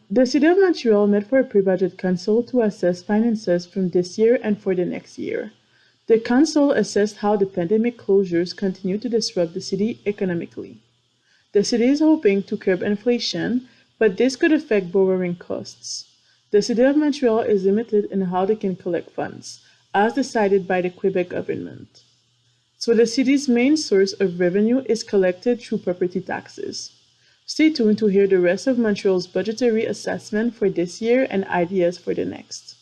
The City of Montreal met for a pre-budget consult to assess finances from this year and for the next year. The council assessed how the pandemic closures continue to disrupt the city economically. The city is hoping to curb inflation, but this could affect borrowing costs. The City of Montreal is limited in how they can collect funds, as decided by the Quebec government. So the city's main source of revenue is collected through property taxes. Stay tuned to hear the rest of Montreal's budgetary assessment for this year and ideas for the next.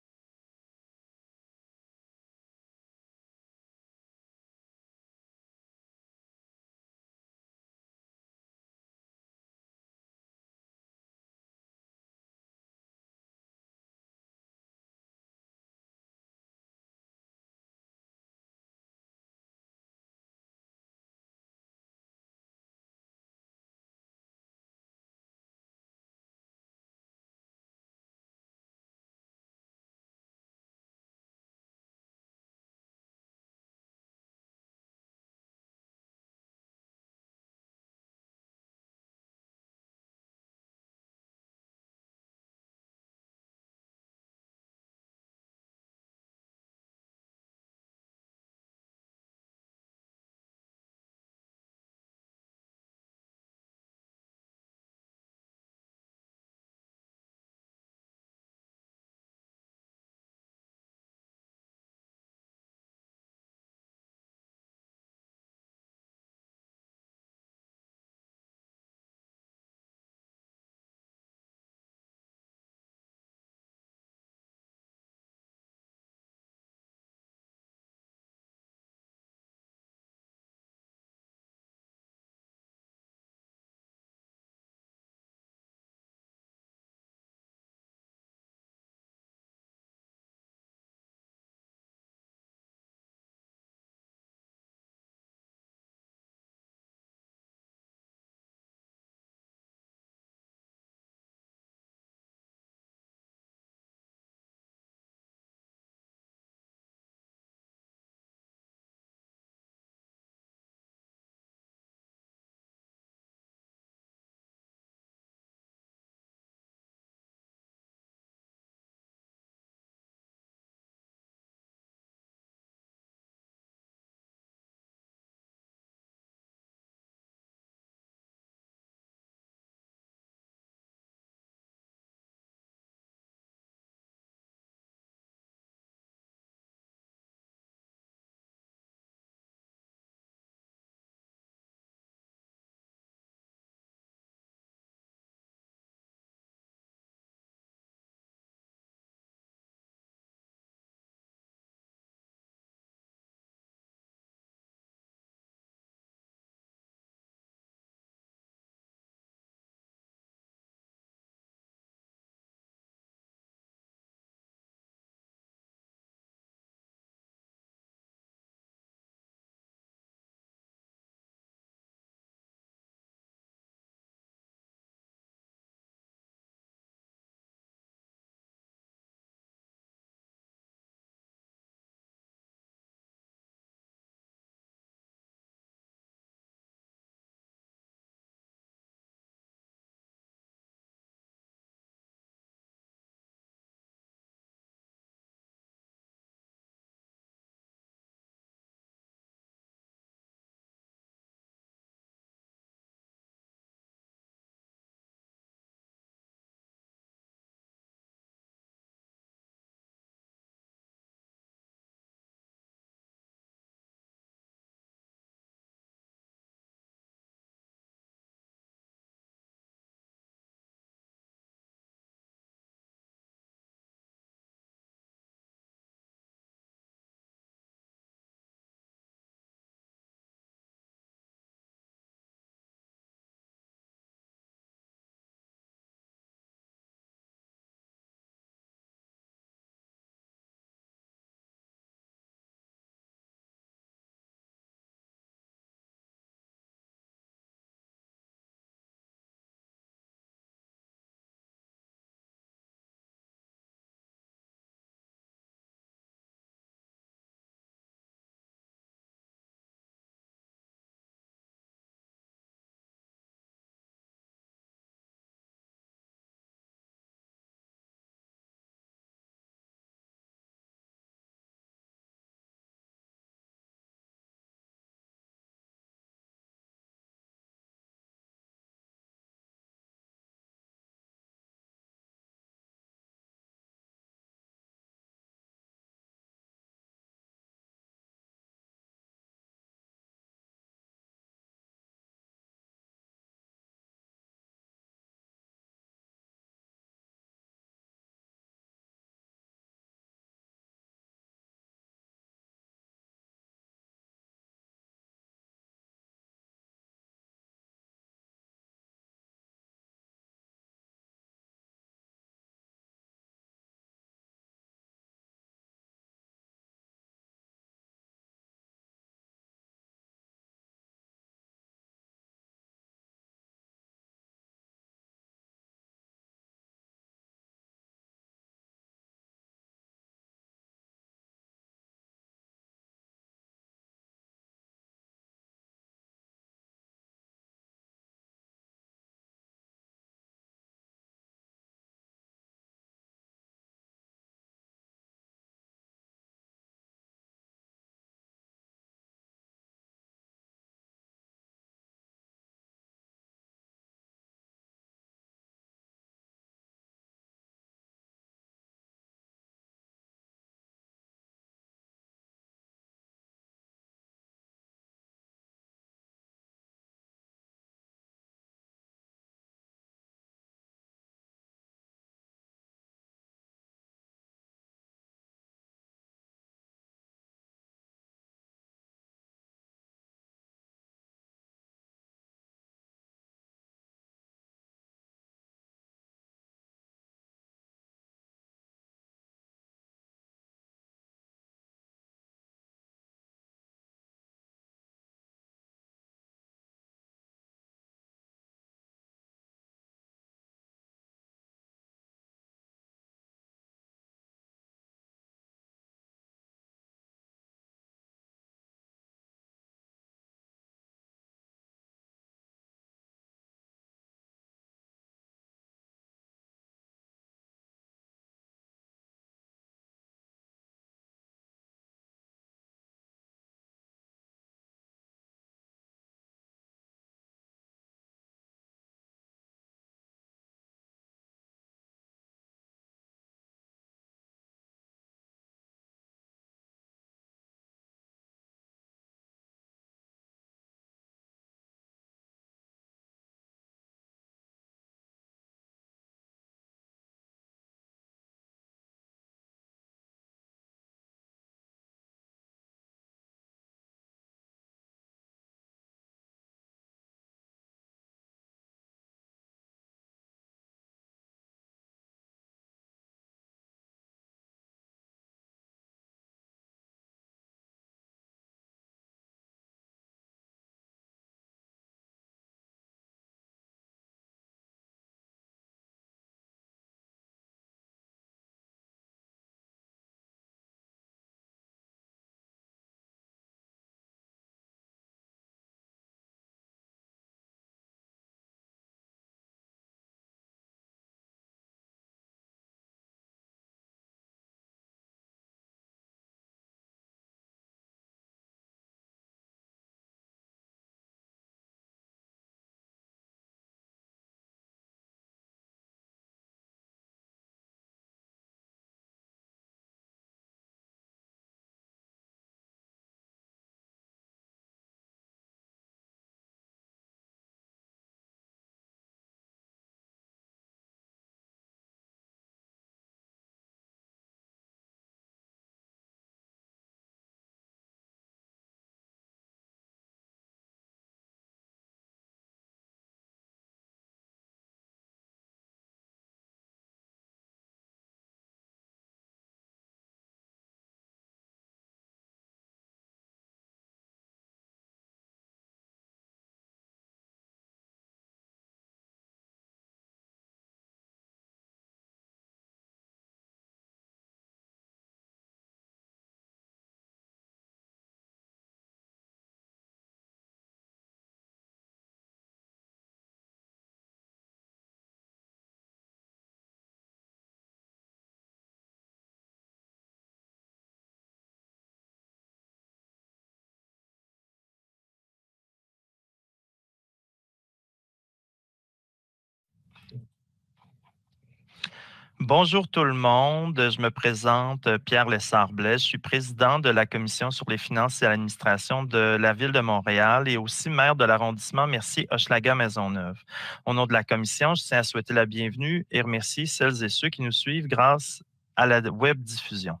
Bonjour tout le monde, je me présente Pierre Lessard-Blais, je suis président de la Commission sur les finances et l'administration de la Ville de Montréal et aussi maire de l'arrondissement Mercier-Hochelaga-Maisonneuve. Au nom de la Commission, je tiens à souhaiter la bienvenue et remercier celles et ceux qui nous suivent grâce à la web diffusion.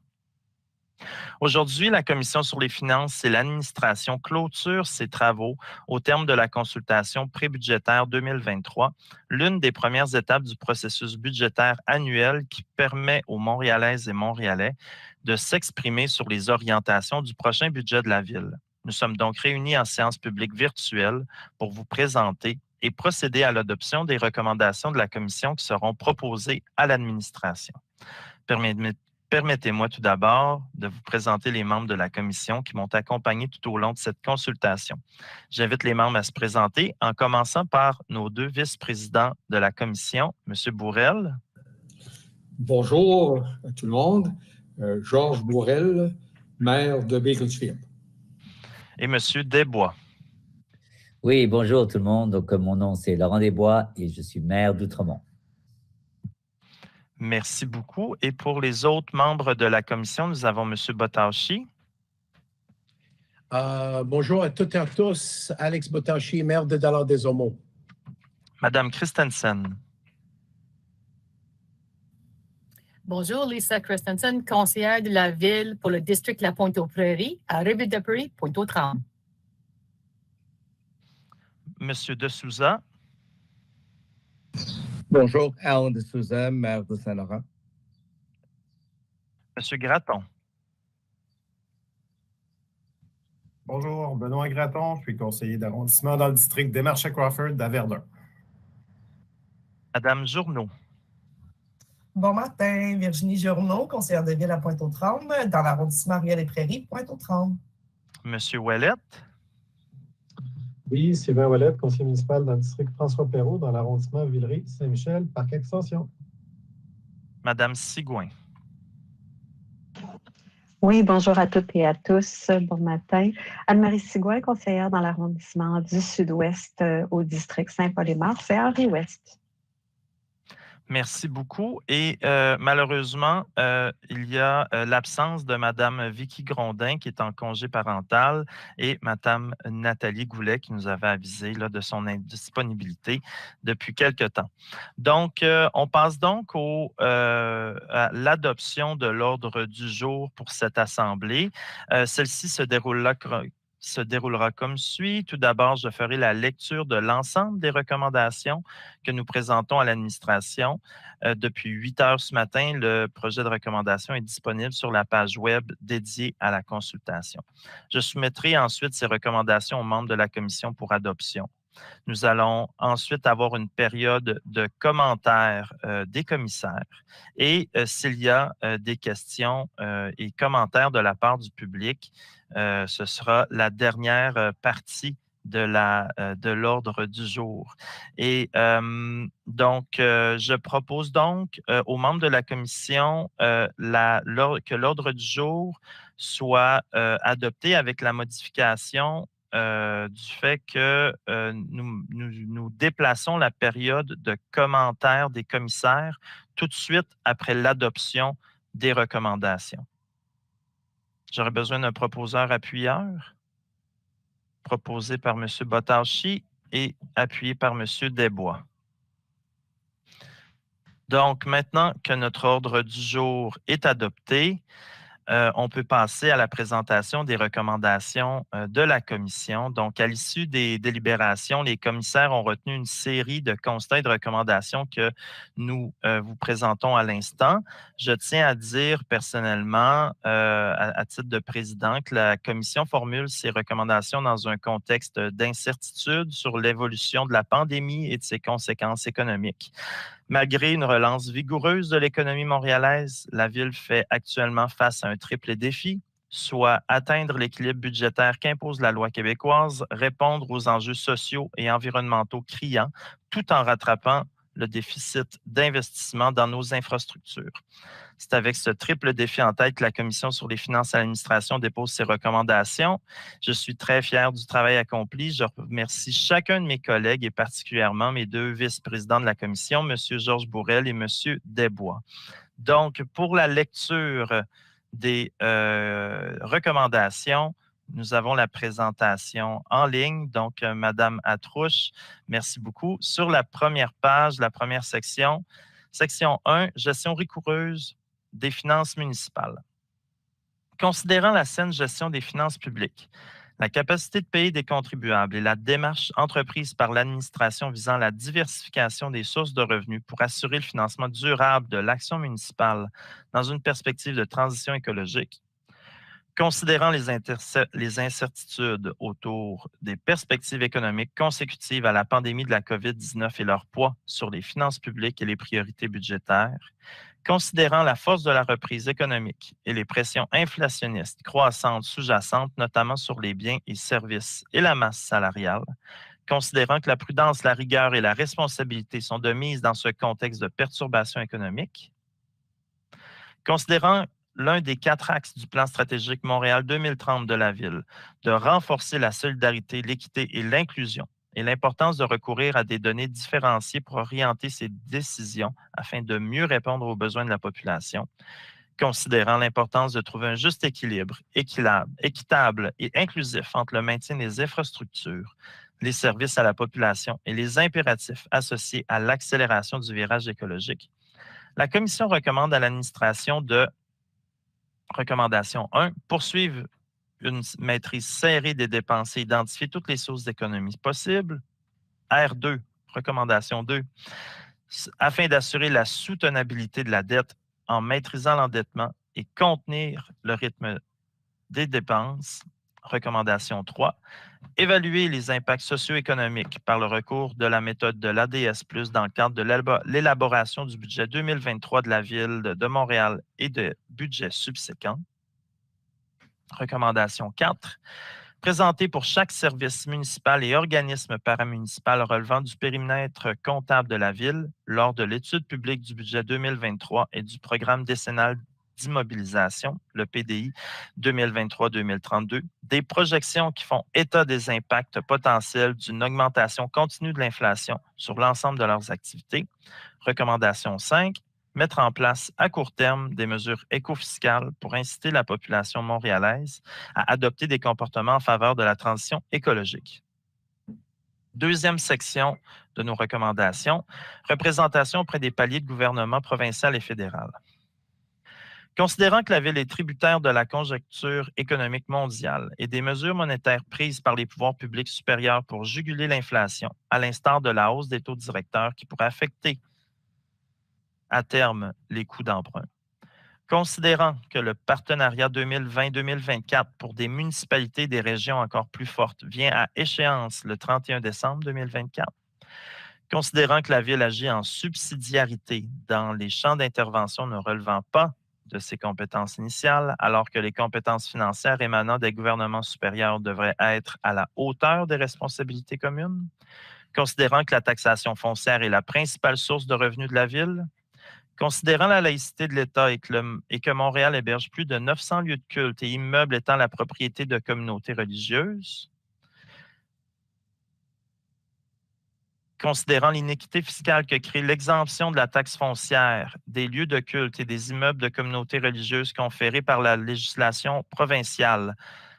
Aujourd'hui, la Commission sur les finances et l'administration clôture ses travaux au terme de la consultation prébudgétaire 2023, l'une des premières étapes du processus budgétaire annuel qui permet aux Montréalaises et Montréalais de s'exprimer sur les orientations du prochain budget de la Ville. Nous sommes donc réunis en séance publique virtuelle pour vous présenter et procéder à l'adoption des recommandations de la Commission qui seront proposées à l'administration. Permettez-moi tout d'abord de vous présenter les membres de la commission qui m'ont accompagné tout au long de cette consultation. J'invite les membres à se présenter en commençant par nos deux vice-présidents de la commission, M. Bourrel. Bonjour à tout le monde. Georges Bourrel, maire de Bakersfield. Et M. Desbois. Oui, bonjour tout le monde. Donc, mon nom, c'est Laurent Desbois et je suis maire d'Outremont. Merci beaucoup. Et pour les autres membres de la commission, nous avons M. Botashi. Bonjour à toutes et à tous. Alex Botashi, maire de Dollard-des-Ormeaux. Madame Christensen. Bonjour, Lisa Christensen, conseillère de la Ville pour le district La Pointe-aux-Prairies, à Rivière-de-Prairie, Pointe-aux-Trembles. Monsieur De Souza. Bonjour, Alan De Souza, maire de Saint-Laurent. Monsieur Gratton. Bonjour, Benoît Gratton, je suis conseiller d'arrondissement dans le district des Marchais-Crawford à Verdun. Madame Journeau. Bon matin, Virginie Journeau, conseillère de ville à Pointe-aux-Trembles, dans l'arrondissement Rivière-des-Prairies, Pointe-aux-Trembles. Monsieur Ouellette. Oui, Sylvain Ouellette, conseiller municipal dans le district François-Perrault, dans l'arrondissement Villeray, Saint-Michel, Parc Extension. Madame Sigouin. Oui, bonjour à toutes et à tous. Bon matin. Anne-Marie Sigouin, conseillère dans l'arrondissement du Sud-Ouest au district Saint-Paul-et-Mars et Henri-Ouest. Merci beaucoup. Et malheureusement, il y a l'absence de Mme Vicky Grondin qui est en congé parental et Mme Nathalie Goulet qui nous avait avisé là, de son indisponibilité depuis quelque temps. Donc, on passe donc à l'adoption de l'ordre du jour pour cette assemblée. Celle-ci se déroulera comme suit. Tout d'abord, je ferai la lecture de l'ensemble des recommandations que nous présentons à l'administration. Depuis 8 heures ce matin, le projet de recommandation est disponible sur la page web dédiée à la consultation. Je soumettrai ensuite ces recommandations aux membres de la commission pour adoption. Nous allons ensuite avoir une période de commentaires des commissaires et s'il y a des questions et commentaires de la part du public, ce sera la dernière partie de l'ordre du jour. Et donc, je propose donc aux membres de la commission que l'ordre du jour soit adopté avec la modification du fait que nous déplaçons la période de commentaires des commissaires tout de suite après l'adoption des recommandations. J'aurais besoin d'un proposeur-appuyeur, proposé par M. Botashi et appuyé par M. Desbois. Donc, maintenant que notre ordre du jour est adopté, on peut passer à la présentation des recommandations de la commission. Donc, à l'issue des délibérations, les commissaires ont retenu une série de constats et de recommandations que nous vous présentons à l'instant. Je tiens à dire personnellement, à titre de président, que la commission formule ses recommandations dans un contexte d'incertitude sur l'évolution de la pandémie et de ses conséquences économiques. Malgré une relance vigoureuse de l'économie montréalaise, la Ville fait actuellement face à un triple défi, soit atteindre l'équilibre budgétaire qu'impose la loi québécoise, répondre aux enjeux sociaux et environnementaux criants, tout en rattrapant le déficit d'investissement dans nos infrastructures. C'est avec ce triple défi en tête que la Commission sur les finances et l'administration dépose ses recommandations. Je suis très fier du travail accompli. Je remercie chacun de mes collègues et particulièrement mes deux vice-présidents de la Commission, M. Georges Bourrel et M. Desbois. Donc, pour la lecture des recommandations, nous avons la présentation en ligne. Donc, Madame Atrouche, merci beaucoup. Sur la première page, la première section, section 1, gestion rigoureuse des finances municipales. Considérant la saine gestion des finances publiques, la capacité de payer des contribuables et la démarche entreprise par l'administration visant la diversification des sources de revenus pour assurer le financement durable de l'action municipale dans une perspective de transition écologique, considérant les incertitudes autour des perspectives économiques consécutives à la pandémie de la COVID-19 et leur poids sur les finances publiques et les priorités budgétaires, considérant la force de la reprise économique et les pressions inflationnistes croissantes sous-jacentes, notamment sur les biens et services et la masse salariale, considérant que la prudence, la rigueur et la responsabilité sont de mise dans ce contexte de perturbation économique, considérant l'un des 4 axes du plan stratégique Montréal 2030 de la Ville, de renforcer la solidarité, l'équité et l'inclusion, et l'importance de recourir à des données différenciées pour orienter ces décisions afin de mieux répondre aux besoins de la population, considérant l'importance de trouver un juste équilibre, équitable et inclusif entre le maintien des infrastructures, les services à la population et les impératifs associés à l'accélération du virage écologique. La Commission recommande à l'administration de recommandation 1, poursuivre une maîtrise serrée des dépenses et identifier toutes les sources d'économie possibles. R2, recommandation 2, afin d'assurer la soutenabilité de la dette en maîtrisant l'endettement et contenir le rythme des dépenses. Recommandation 3, évaluer les impacts socio-économiques par le recours de la méthode de l'ADS+, dans le cadre de l'élaboration du budget 2023 de la Ville de Montréal et de budgets subséquents. Recommandation 4, présenter pour chaque service municipal et organisme paramunicipal relevant du périmètre comptable de la Ville lors de l'étude publique du budget 2023 et du programme décennal d'immobilisation, le PDI 2023-2032, des projections qui font état des impacts potentiels d'une augmentation continue de l'inflation sur l'ensemble de leurs activités. Recommandation 5, mettre en place à court terme des mesures éco-fiscales pour inciter la population montréalaise à adopter des comportements en faveur de la transition écologique. Deuxième section de nos recommandations, représentation auprès des paliers de gouvernement provincial et fédéral. Considérant que la Ville est tributaire de la conjoncture économique mondiale et des mesures monétaires prises par les pouvoirs publics supérieurs pour juguler l'inflation, à l'instar de la hausse des taux directeurs qui pourrait affecter à terme les coûts d'emprunt. Considérant que le partenariat 2020-2024 pour des municipalités et des régions encore plus fortes vient à échéance le 31 décembre 2024, considérant que la Ville agit en subsidiarité dans les champs d'intervention ne relevant pas de ses compétences initiales, alors que les compétences financières émanant des gouvernements supérieurs devraient être à la hauteur des responsabilités communes, considérant que la taxation foncière est la principale source de revenus de la Ville, considérant la laïcité de l'État et que Montréal héberge plus de 900 lieux de culte et immeubles étant la propriété de communautés religieuses, considérant l'inéquité fiscale que crée l'exemption de la taxe foncière des lieux de culte et des immeubles de communautés religieuses conférés par la législation provinciale,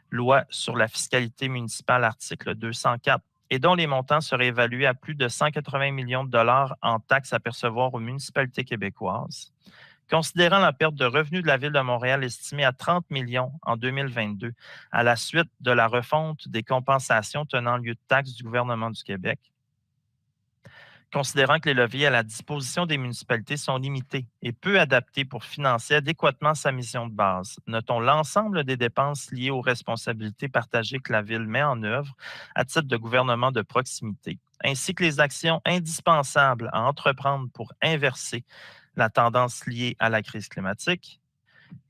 loi sur la fiscalité municipale, article 204, et dont les montants seraient évalués à plus de 180 millions de dollars en taxes à percevoir aux municipalités québécoises, considérant la perte de revenus de la Ville de Montréal estimée à 30 millions en 2022 à la suite de la refonte des compensations tenant lieu de taxes du gouvernement du Québec, considérant que les leviers à la disposition des municipalités sont limités et peu adaptés pour financer adéquatement sa mission de base. Notons l'ensemble des dépenses liées aux responsabilités partagées que la Ville met en œuvre à titre de gouvernement de proximité, ainsi que les actions indispensables à entreprendre pour inverser la tendance liée à la crise climatique,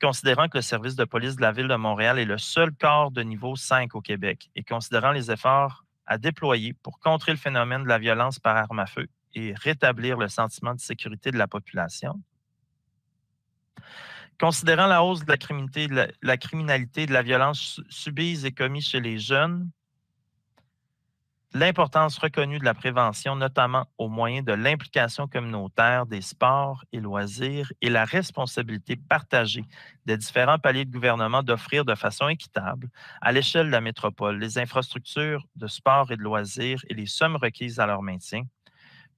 considérant que le service de police de la Ville de Montréal est le seul corps de niveau 5 au Québec et considérant les efforts à déployer pour contrer le phénomène de la violence par arme à feu et rétablir le sentiment de sécurité de la population. Considérant la hausse de la criminalité et de la violence subies et commises chez les jeunes, l'importance reconnue de la prévention, notamment au moyen de l'implication communautaire des sports et loisirs et la responsabilité partagée des différents paliers de gouvernement d'offrir de façon équitable, à l'échelle de la métropole, les infrastructures de sport et de loisirs et les sommes requises à leur maintien.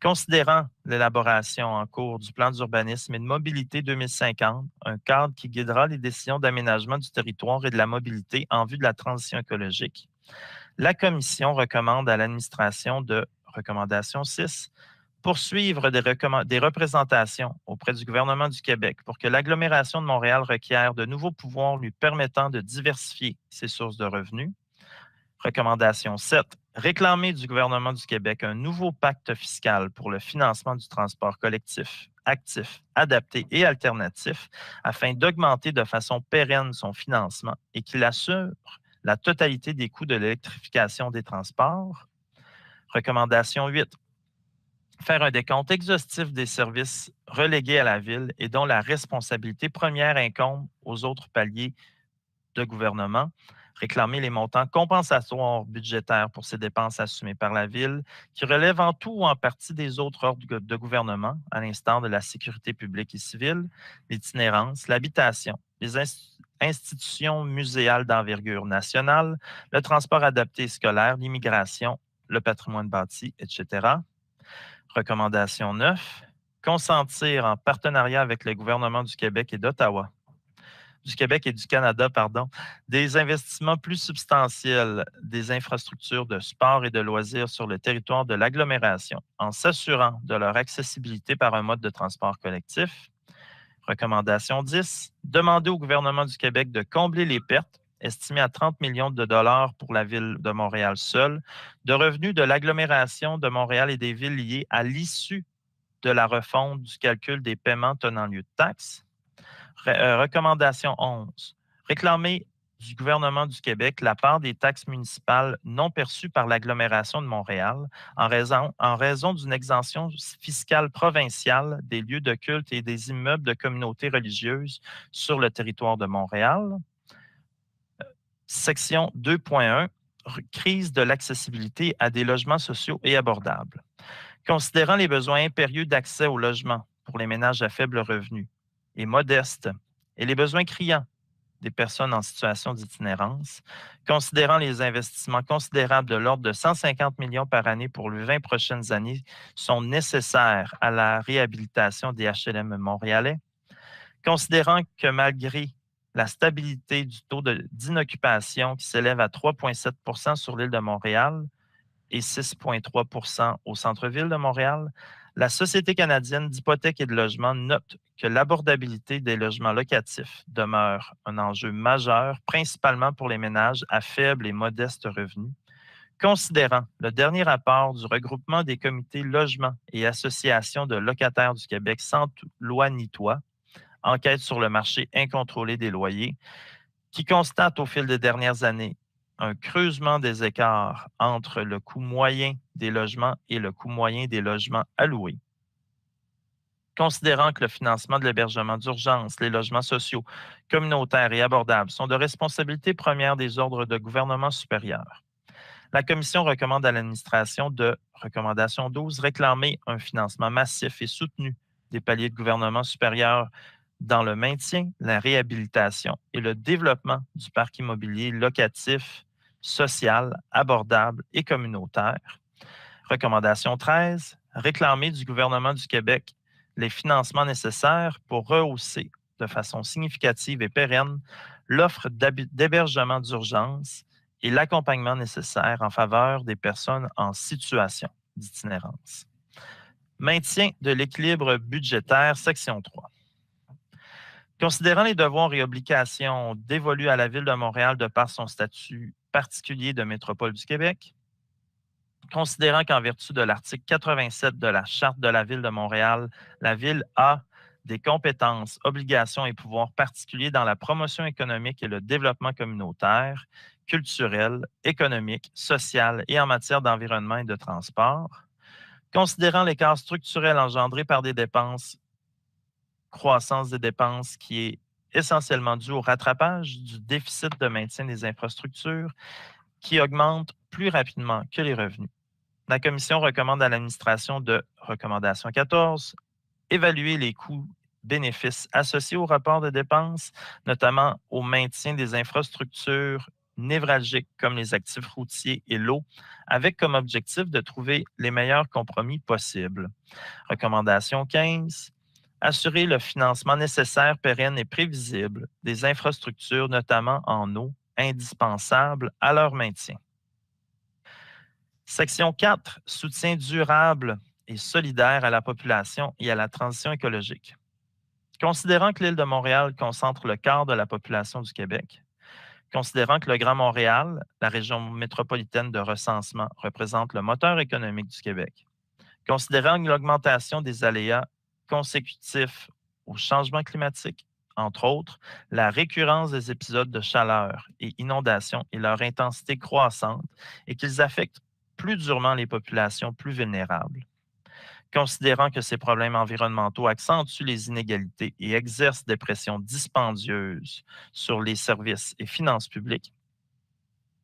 Considérant l'élaboration en cours du plan d'urbanisme et de mobilité 2050, un cadre qui guidera les décisions d'aménagement du territoire et de la mobilité en vue de la transition écologique, la Commission recommande à l'administration de recommandation 6 poursuivre des représentations auprès du gouvernement du Québec pour que l'agglomération de Montréal requiert de nouveaux pouvoirs lui permettant de diversifier ses sources de revenus. Recommandation 7. Réclamer du gouvernement du Québec un nouveau pacte fiscal pour le financement du transport collectif, actif, adapté et alternatif afin d'augmenter de façon pérenne son financement et qu'il assure la totalité des coûts de l'électrification des transports. Recommandation 8. Faire un décompte exhaustif des services relégués à la Ville et dont la responsabilité première incombe aux autres paliers de gouvernement. Réclamer les montants compensatoires budgétaires pour ces dépenses assumées par la Ville, qui relèvent en tout ou en partie des autres ordres de gouvernement, à l'instar de la sécurité publique et civile, l'itinérance, l'habitation, les institutions muséales d'envergure nationale, le transport adapté scolaire, l'immigration, le patrimoine bâti, etc. Recommandation 9. Consentir en partenariat avec le gouvernement du Québec et d'Ottawa, du Québec et du Canada, des investissements plus substantiels des infrastructures de sport et de loisirs sur le territoire de l'agglomération, en s'assurant de leur accessibilité par un mode de transport collectif. Recommandation 10. Demander au gouvernement du Québec de combler les pertes, estimées à 30 millions de dollars pour la Ville de Montréal seule, de revenus de l'agglomération de Montréal et des villes liées à l'issue de la refonte du calcul des paiements tenant lieu de taxes. Recommandation 11. Réclamer du gouvernement du Québec la part des taxes municipales non perçues par l'agglomération de Montréal en raison d'une exemption fiscale provinciale des lieux de culte et des immeubles de communautés religieuses sur le territoire de Montréal. Section 2.1. Crise de l'accessibilité à des logements sociaux et abordables. Considérant les besoins impérieux d'accès au logement pour les ménages à faible revenu et modestes et les besoins criants des personnes en situation d'itinérance, considérant les investissements considérables de l'ordre de 150 millions par année pour les 20 prochaines années sont nécessaires à la réhabilitation des HLM montréalais, considérant que malgré la stabilité du taux d'inoccupation qui s'élève à 3,7 % sur l'île de Montréal et 6,3 % au centre-ville de Montréal, la Société canadienne d'hypothèques et de logement note que l'abordabilité des logements locatifs demeure un enjeu majeur, principalement pour les ménages à faible et modeste revenus. Considérant le dernier rapport du regroupement des comités logements et associations de locataires du Québec sans loi ni toit, enquête sur le marché incontrôlé des loyers, qui constate au fil des dernières années un creusement des écarts entre le coût moyen des logements et le coût moyen des logements alloués. Considérant que le financement de l'hébergement d'urgence, les logements sociaux, communautaires et abordables sont de responsabilité première des ordres de gouvernement supérieurs, la Commission recommande à l'administration de, recommandation 12, réclamer un financement massif et soutenu des paliers de gouvernement supérieurs dans le maintien, la réhabilitation et le développement du parc immobilier locatif, social, abordable et communautaire. Recommandation 13, réclamer du gouvernement du Québec les financements nécessaires pour rehausser de façon significative et pérenne l'offre d'hébergement d'urgence et l'accompagnement nécessaire en faveur des personnes en situation d'itinérance. Maintien de l'équilibre budgétaire, section 3. Considérant les devoirs et obligations dévolus à la Ville de Montréal de par son statut particulier de métropole du Québec, considérant qu'en vertu de l'article 87 de la Charte de la Ville de Montréal, la Ville a des compétences, obligations et pouvoirs particuliers dans la promotion économique et le développement communautaire, culturel, économique, social et en matière d'environnement et de transport, Considérant l'écart structurel engendré par des dépenses, croissance des dépenses qui est essentiellement due au rattrapage du déficit de maintien des infrastructures qui augmente plus rapidement que les revenus. La Commission recommande à l'administration de recommandation 14, évaluer les coûts-bénéfices associés au rapport de dépenses, notamment au maintien des infrastructures névralgiques comme les actifs routiers et l'eau, avec comme objectif de trouver les meilleurs compromis possibles. Recommandation 15, assurer le financement nécessaire, pérenne et prévisible des infrastructures, notamment en eau, indispensables à leur maintien. Section 4, soutien durable et solidaire à la population et à la transition écologique. Considérant que l'île de Montréal concentre le quart de la population du Québec, considérant que le Grand Montréal, la région métropolitaine de recensement, représente le moteur économique du Québec, considérant que l'augmentation des aléas consécutifs au changement climatique, entre autres, la récurrence des épisodes de chaleur et inondations et leur intensité croissante, et qu'ils affectent plus durement les populations plus vulnérables. Considérant que ces problèmes environnementaux accentuent les inégalités et exercent des pressions dispendieuses sur les services et finances publiques,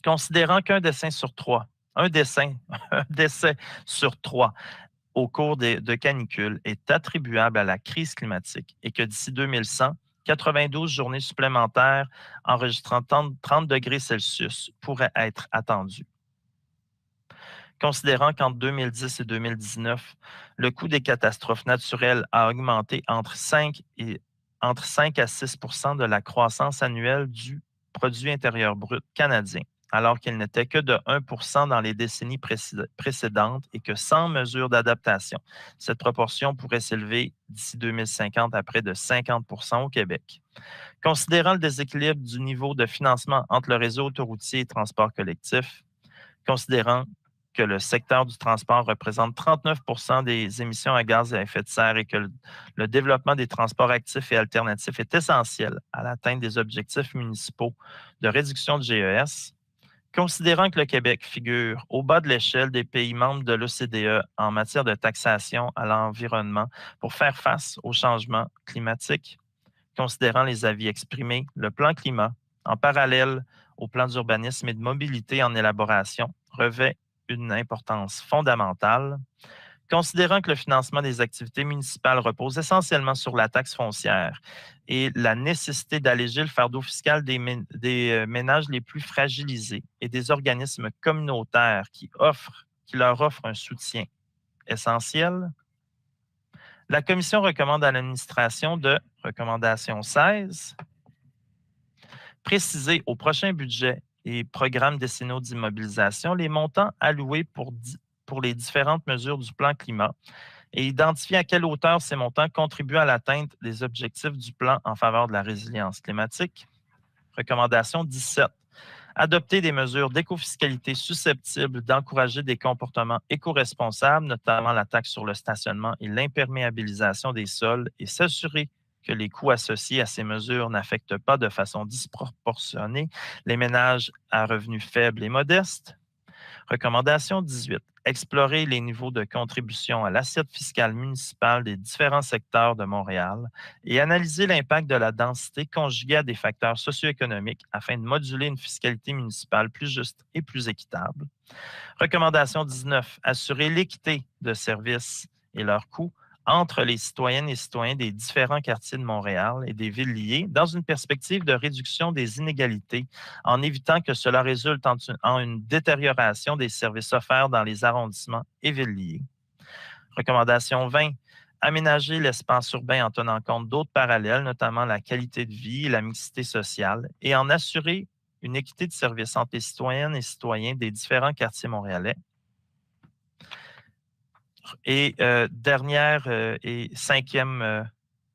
considérant qu'un décès sur 3 au cours de canicules est attribuable à la crise climatique et que d'ici 2100, 92 journées supplémentaires enregistrant 30 degrés Celsius pourraient être attendues. Considérant qu'entre 2010 et 2019, le coût des catastrophes naturelles a augmenté entre 5 à 6 % de la croissance annuelle du produit intérieur brut canadien, alors qu'il n'était que de 1 % dans les décennies précédentes et que sans mesure d'adaptation, cette proportion pourrait s'élever d'ici 2050 à près de 50 % au Québec. Considérant le déséquilibre du niveau de financement entre le réseau autoroutier et transport collectif, considérant que le secteur du transport représente 39 % des émissions à gaz à effet de serre et que le développement des transports actifs et alternatifs est essentiel à l'atteinte des objectifs municipaux de réduction de GES, considérant que le Québec figure au bas de l'échelle des pays membres de l'OCDE en matière de taxation à l'environnement pour faire face au changement climatique, considérant les avis exprimés, le plan climat, en parallèle au plan d'urbanisme et de mobilité en élaboration, revêt une importance fondamentale, considérant que le financement des activités municipales repose essentiellement sur la taxe foncière et la nécessité d'alléger le fardeau fiscal des ménages les plus fragilisés et des organismes communautaires qui leur offrent un soutien essentiel, la Commission recommande à l'administration de recommandation 16, préciser au prochain budget et programmes décennaux d'immobilisation les montants alloués pour les différentes mesures du plan climat et identifier à quelle hauteur ces montants contribuent à l'atteinte des objectifs du plan en faveur de la résilience climatique. Recommandation 17. Adopter des mesures d'écofiscalité susceptibles d'encourager des comportements éco-responsables, notamment la taxe sur le stationnement et l'imperméabilisation des sols, et s'assurer que les coûts associés à ces mesures n'affectent pas de façon disproportionnée les ménages à revenus faibles et modestes. Recommandation 18. Explorer les niveaux de contribution à l'assiette fiscale municipale des différents secteurs de Montréal et analyser l'impact de la densité conjuguée à des facteurs socio-économiques afin de moduler une fiscalité municipale plus juste et plus équitable. Recommandation 19. Assurer l'équité de services et leurs coûts entre les citoyennes et citoyens des différents quartiers de Montréal et des villes liées dans une perspective de réduction des inégalités en évitant que cela résulte en une détérioration des services offerts dans les arrondissements et villes liées. Recommandation 20. Aménager l'espace urbain en tenant compte d'autres parallèles, notamment la qualité de vie et la mixité sociale, et en assurer une équité de services entre les citoyennes et citoyens des différents quartiers montréalais. Et dernière et cinquième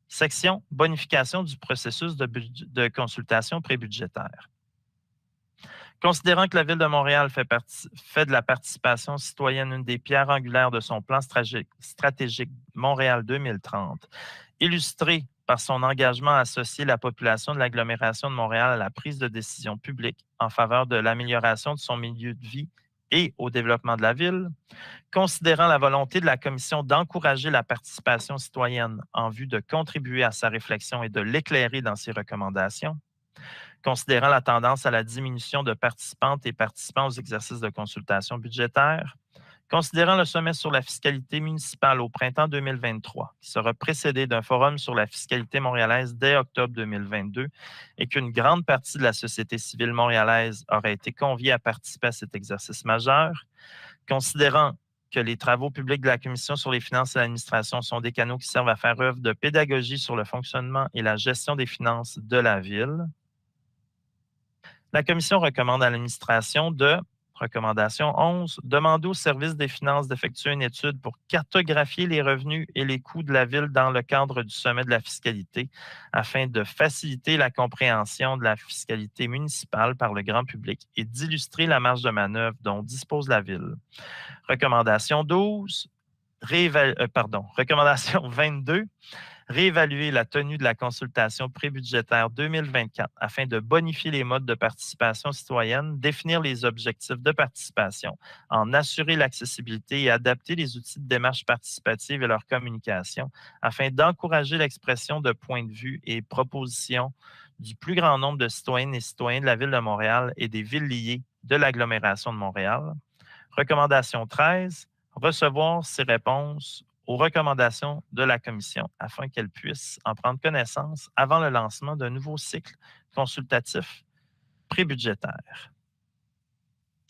section, bonification du processus de consultation prébudgétaire. Considérant que la Ville de Montréal fait de la participation citoyenne une des pierres angulaires de son plan stratégique Montréal 2030, illustré par son engagement à associer la population de l'agglomération de Montréal à la prise de décision publique en faveur de l'amélioration de son milieu de vie et au développement de la ville, considérant la volonté de la Commission d'encourager la participation citoyenne en vue de contribuer à sa réflexion et de l'éclairer dans ses recommandations, considérant la tendance à la diminution de participantes et participants aux exercices de consultation budgétaire, considérant le sommet sur la fiscalité municipale au printemps 2023, qui sera précédé d'un forum sur la fiscalité montréalaise dès octobre 2022 et qu'une grande partie de la société civile montréalaise aurait été conviée à participer à cet exercice majeur, considérant que les travaux publics de la Commission sur les finances et l'administration sont des canaux qui servent à faire œuvre de pédagogie sur le fonctionnement et la gestion des finances de la ville, la Commission recommande à l'administration de, recommandation 11, demander au service des finances d'effectuer une étude pour cartographier les revenus et les coûts de la ville dans le cadre du sommet de la fiscalité afin de faciliter la compréhension de la fiscalité municipale par le grand public et d'illustrer la marge de manœuvre dont dispose la ville. Recommandation 12, recommandation 22, réévaluer la tenue de la consultation prébudgétaire 2024 afin de bonifier les modes de participation citoyenne, définir les objectifs de participation, en assurer l'accessibilité et adapter les outils de démarche participative et leur communication afin d'encourager l'expression de points de vue et propositions du plus grand nombre de citoyennes et citoyens de la Ville de Montréal et des villes liées de l'agglomération de Montréal. Recommandation 13, recevoir ces réponses aux recommandations de la Commission afin qu'elle puisse en prendre connaissance avant le lancement d'un nouveau cycle consultatif prébudgétaire.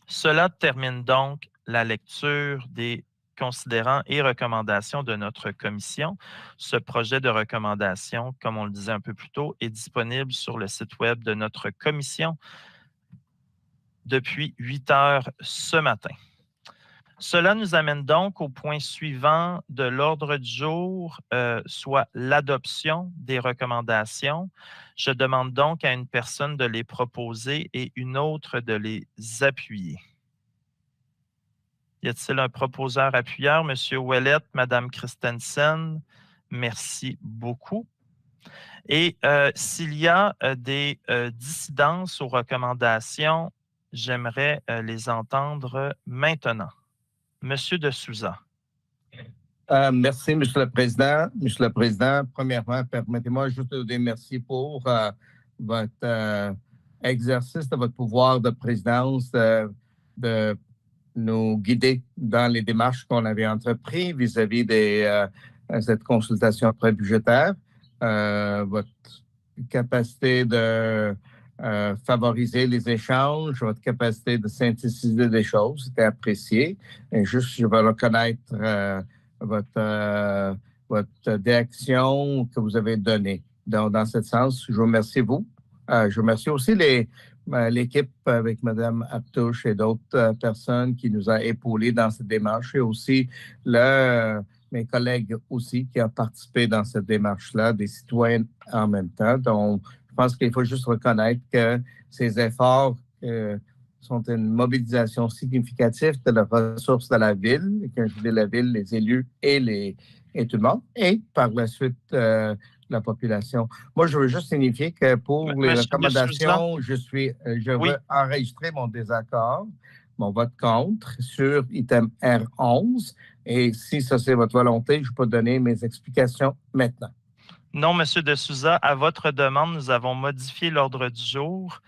Cela termine donc la lecture des considérants et recommandations de notre commission. Ce projet de recommandation, comme on le disait un peu plus tôt, est disponible sur le site web de notre commission depuis 8 heures ce matin. Cela nous amène donc au point suivant de l'ordre du jour, soit l'adoption des recommandations. Je demande donc à une personne de les proposer et une autre de les appuyer. Y a-t-il un proposeur-appuyeur? Monsieur Ouellette, Madame Christensen, merci beaucoup. Et s'il y a des dissidences aux recommandations, j'aimerais les entendre maintenant. Monsieur de Souza. Merci, Monsieur le Président. Monsieur le Président, premièrement, permettez-moi juste de vous dire merci pour votre exercice de votre pouvoir de présidence de nous guider dans les démarches qu'on avait entreprises vis-à-vis de cette consultation prébudgétaire. Votre capacité de favoriser les échanges, votre capacité de synthétiser des choses, c'était apprécié. Et juste, je veux reconnaître votre direction que vous avez donnée. Donc, dans ce sens, je vous remercie vous. Je remercie aussi l'équipe avec Mme Aptouche et d'autres personnes qui nous ont épaulés dans cette démarche et aussi mes collègues aussi qui ont participé dans cette démarche-là, des citoyens en même temps. Donc, je pense qu'il faut juste reconnaître que ces efforts sont une mobilisation significative de la ressource de la ville, et quand je dis la ville, les élus et tout le monde, et par la suite la population. Moi, je veux juste signifier que pour les recommandations, je veux enregistrer mon désaccord, mon vote contre sur item R11, et si ça c'est votre volonté, je peux donner mes explications maintenant. Non, M. de Souza, à votre demande, nous avons modifié l'ordre du jour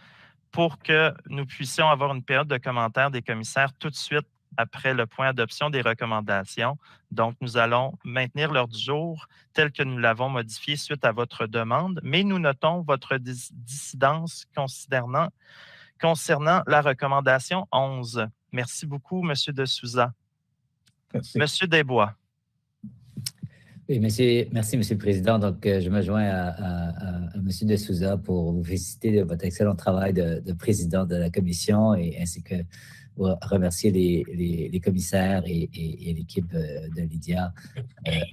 pour que nous puissions avoir une période de commentaires des commissaires tout de suite après le point d'adoption des recommandations. Donc, nous allons maintenir l'ordre du jour tel que nous l'avons modifié suite à votre demande, mais nous notons votre dissidence concernant la recommandation 11. Merci beaucoup, M. de Souza. Merci. M. Desbois. Oui, merci, M. le Président. Donc, je me joins à M. de Souza pour vous féliciter de votre excellent travail de président de la commission et ainsi que remercier les commissaires et l'équipe de Lydia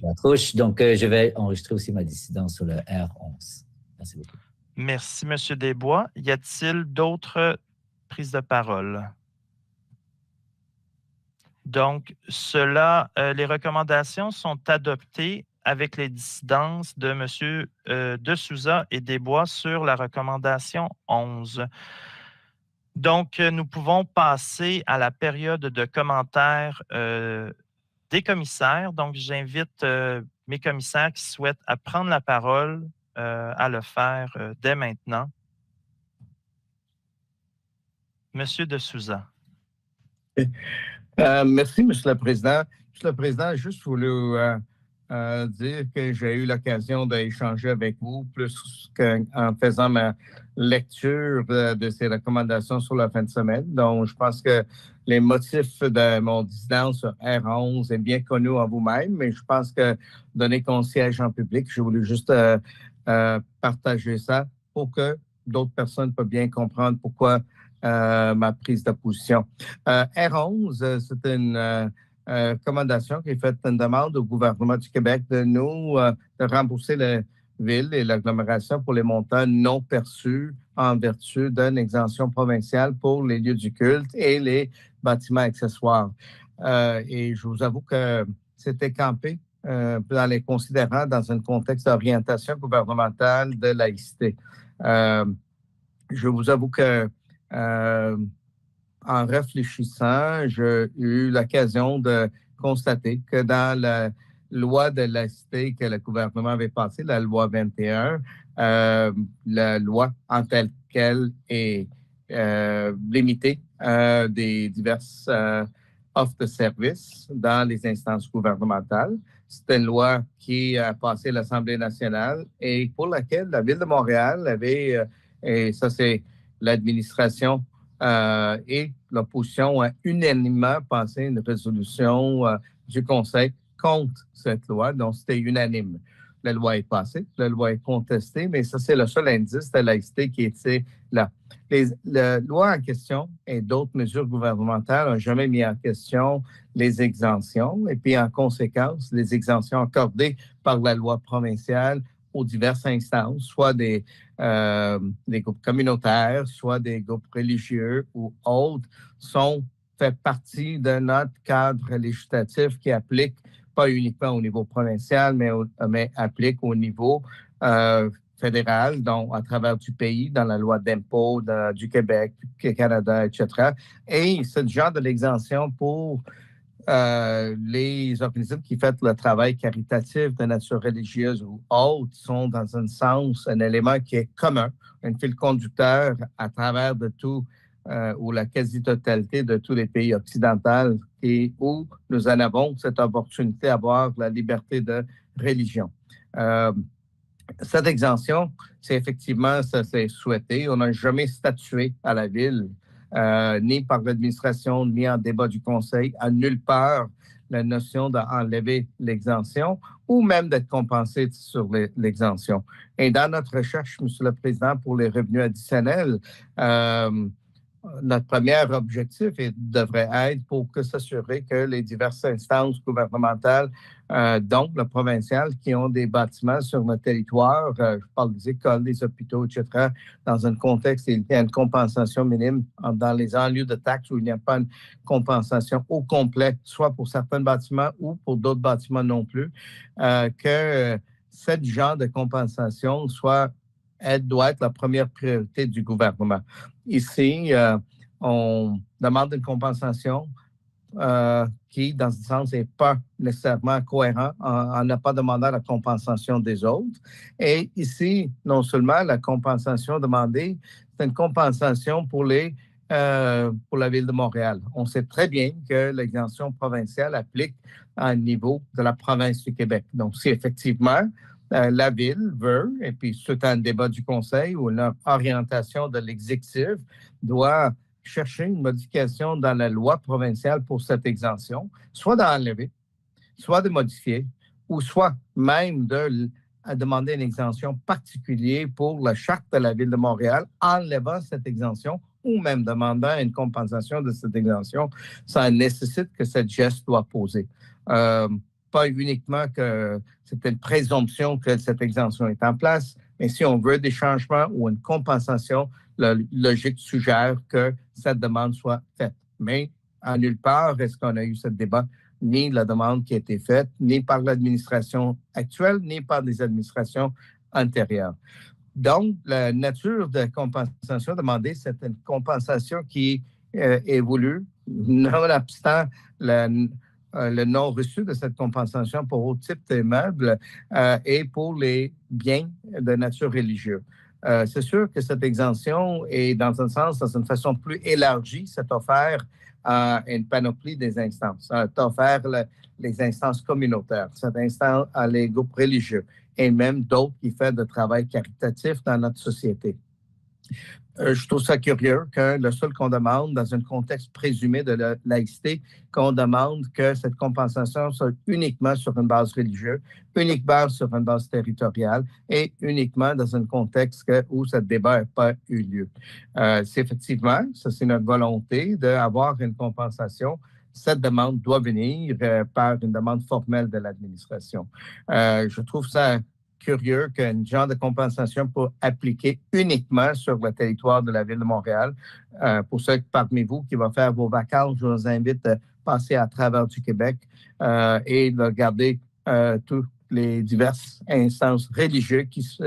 Latrouche. Donc, je vais enregistrer aussi ma dissidence sur le R11. Merci beaucoup. Merci, M. Desbois. Y a-t-il d'autres prises de parole? Donc, les recommandations sont adoptées avec les dissidences de M. de Souza et Desbois sur la recommandation 11. Donc, nous pouvons passer à la période de commentaires des commissaires. Donc, j'invite mes commissaires qui souhaitent à prendre la parole à le faire dès maintenant. Monsieur de Souza. Merci, Monsieur le Président. Monsieur le Président, juste voulu dire que j'ai eu l'occasion d'échanger avec vous plus qu'en faisant ma lecture de ces recommandations sur la fin de semaine. Donc, je pense que les motifs de mon dissident sur R11 est bien connu à vous-même, mais je pense que donner qu'on siège en public, je voulais juste partager ça pour que d'autres personnes peuvent bien comprendre pourquoi ma prise de position. R11, c'est une recommandation qui est faite une demande au gouvernement du Québec de nous de rembourser la ville et l'agglomération pour les montants non perçus en vertu d'une exemption provinciale pour les lieux du culte et les bâtiments accessoires. Et je vous avoue que c'était campé dans les considérants dans un contexte d'orientation gouvernementale de laïcité. Je vous avoue que en réfléchissant, j'ai eu l'occasion de constater que dans la loi de laïcité que le gouvernement avait passée, la loi 21, la loi en telle qu'elle est limitée des diverses offres de services dans les instances gouvernementales. C'est une loi qui a passé l'Assemblée nationale et pour laquelle la Ville de Montréal avait, et ça c'est l'administration et l'opposition a unanimement passé une résolution du Conseil contre cette loi, donc c'était unanime. La loi est passée, la loi est contestée, mais ça, c'est le seul indice de laïcité qui était là. La loi en question et d'autres mesures gouvernementales n'ont jamais mis en question les exemptions et puis en conséquence, les exemptions accordées par la loi provinciale aux diverses instances, soit des groupes communautaires, soit des groupes religieux ou autres, fait partie de notre cadre législatif qui applique pas uniquement au niveau provincial, mais applique au niveau fédéral, donc à travers du pays, dans la loi d'impôt du Québec, du Canada, etc. Et c'est le genre de l'exemption pour les organismes qui font le travail caritatif de nature religieuse ou autre sont dans un sens, un élément qui est commun, un fil conducteur à travers de tout ou la quasi-totalité de tous les pays occidentaux et où nous en avons cette opportunité d'avoir la liberté de religion. Cette exemption, c'est effectivement, ça s'est souhaité. On n'a jamais statué à la Ville, ni par l'administration, ni en débat du Conseil, à nulle part la notion d'enlever l'exemption ou même d'être compensé sur l'exemption. Et dans notre recherche, M. le Président, pour les revenus additionnels, notre premier objectif devrait être pour s'assurer que les diverses instances gouvernementales, donc le provincial, qui ont des bâtiments sur notre territoire, je parle des écoles, des hôpitaux, etc., dans un contexte où il y a une compensation minime dans les enlieux de taxes où il n'y a pas une compensation au complet, soit pour certains bâtiments ou pour d'autres bâtiments non plus, que ce genre de compensation doit être la première priorité du gouvernement. Ici, on demande une compensation qui, dans ce sens, n'est pas nécessairement cohérent. On n'a pas demandé la compensation des autres. Et ici, non seulement la compensation demandée, c'est une compensation pour la Ville de Montréal. On sait très bien que l'exemption provinciale applique à un niveau de la province du Québec. Donc, si effectivement la Ville veut, et puis c'est un débat du Conseil ou une orientation de l'exécutif, doit chercher une modification dans la loi provinciale pour cette exemption, soit d'enlever, soit de modifier, ou soit même de demander une exemption particulière pour la charte de la Ville de Montréal, enlevant cette exemption ou même demandant une compensation de cette exemption. Ça nécessite que cette geste soit posée. Pas uniquement que c'est une présomption que cette exemption est en place, mais si on veut des changements ou une compensation, la logique suggère que cette demande soit faite. Mais en nulle part est-ce qu'on a eu ce débat, ni la demande qui a été faite, ni par l'administration actuelle, ni par les administrations antérieures. Donc, la nature de compensation demandée, c'est une compensation qui évolue, nonobstant le non-reçu de cette compensation pour tout type d'immeubles et pour les biens de nature religieuse. C'est sûr que cette exemption est, dans un sens, dans une façon plus élargie, c'est offert à une panoplie des instances. C'est offert les instances communautaires, cette instance à les groupes religieux et même d'autres qui font de travail caritatif dans notre société. Je trouve ça curieux que le seul qu'on demande, dans un contexte présumé de la laïcité, qu'on demande que cette compensation soit uniquement sur une base religieuse, uniquement sur une base territoriale et uniquement dans un contexte où ce débat n'a pas eu lieu. C'est effectivement, ça c'est notre volonté d'avoir une compensation. Cette demande doit venir par une demande formelle de l'administration. Je trouve ça curieux qu'un genre de compensation pour appliquer uniquement sur le territoire de la Ville de Montréal. Pour ceux parmi vous qui vont faire vos vacances, je vous invite à passer à travers du Québec et de regarder toutes les diverses instances religieuses qui sont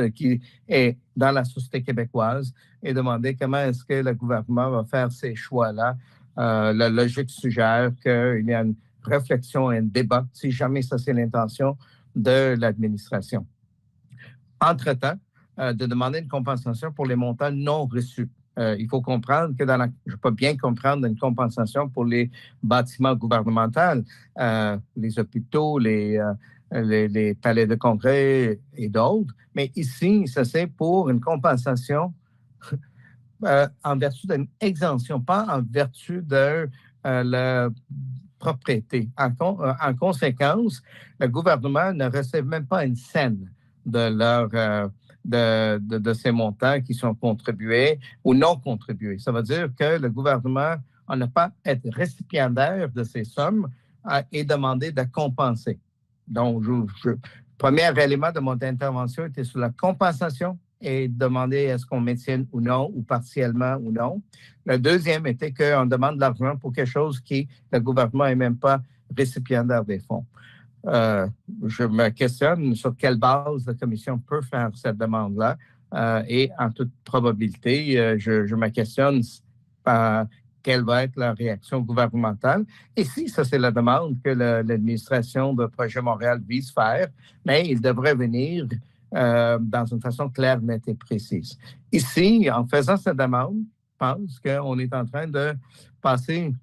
dans la société québécoise et demander comment est-ce que le gouvernement va faire ces choix-là. La logique suggère qu'il y a une réflexion et un débat, si jamais ça c'est l'intention de l'administration. Entre-temps, de demander une compensation pour les montants non reçus. Il faut comprendre que je peux bien comprendre une compensation pour les bâtiments gouvernementaux, les hôpitaux, les palais de congrès et d'autres, mais ici, ça c'est pour une compensation en vertu d'une exemption, pas en vertu de la propriété. En conséquence, le gouvernement ne recève même pas une scène de ces montants qui sont contribués ou non contribués. Ça veut dire que le gouvernement n'a pas à être récipiendaire de ces sommes et demander de compenser. Donc, le premier élément de mon intervention était sur la compensation et demander est-ce qu'on maintienne ou non, ou partiellement ou non. Le deuxième était qu'on demande de l'argent pour quelque chose qui, le gouvernement n'est même pas récipiendaire des fonds. Je me questionne sur quelle base la Commission peut faire cette demande-là et en toute probabilité, je me questionne quelle va être la réaction gouvernementale. Et si ça, c'est la demande que l'administration de Projet Montréal vise faire, mais il devrait venir dans une façon claire, nette et précise. Ici, en faisant cette demande, je pense qu'on est en train de passer